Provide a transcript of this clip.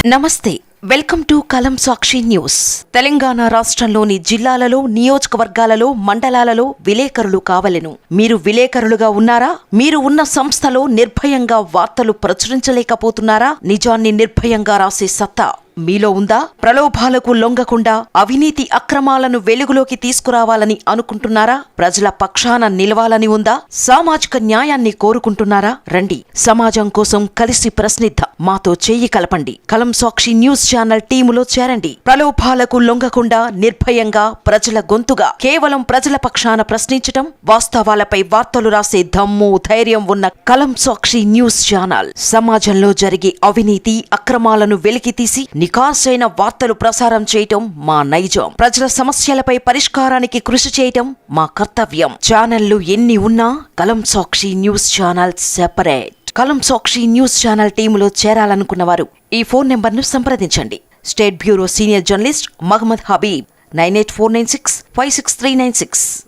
నమస్తే, welcome to కలం సాక్షి news. Telangana రాష్ట్రంలోని జిల్లాలలో, నియోజకవర్గాలలో, మండలాలలో విలేకరులు కావలెను. మీరు విలేకరులుగా ఉన్నారా? మీరు ఉన్న సంస్థలో నిర్భయంగా వార్తలు ప్రచురించలేకపోతున్నారా? నిజాన్ని నిర్భయంగా రాసే సత్తా మీలో ఉందా? ప్రలోభాలకు లొంగకుండా అవినీతి అక్రమాలను వెలుగులోకి తీసుకురావాలని అనుకుంటున్నారా? ప్రజల పక్షాన నిలవాలని ఉందా? సామాజిక న్యాయాన్ని కోరుకుంటున్నారా? రండి, సమాజం కోసం కలిసి ప్రశ్నిద్దాం. మాతో చెయ్యి కలపండి. కలం సాక్షి న్యూస్ ఛానల్ టీములో చేరండి. ప్రలోభాలకు లొంగకుండా నిర్భయంగా ప్రజల గొంతుగా కేవలం ప్రజల పక్షాన ప్రశ్నించటం, వాస్తవాలపై వార్తలు రాసే దమ్ము, ధైర్యం ఉన్న కలం సాక్షి న్యూస్ ఛానల్. సమాజంలో జరిగే అవినీతి అక్రమాలను వెలికితీసి నికాసైన వార్తలు ప్రసారం చేయటం మా నైజం. ప్రజల సమస్యలపై పరిష్కారానికి కృషి చేయటం మా కర్తవ్యం. ఛానళ్లు ఎన్ని ఉన్నా కలం సాక్షి న్యూస్ ఛానల్ సెపరేట్. కలం సాక్షి న్యూస్ ఛానల్ టీములో చేరాలనుకున్నవారు ఈ ఫోన్ నెంబర్ను సంప్రదించండి. State bureau senior journalist Mohammed Habib 9849656396.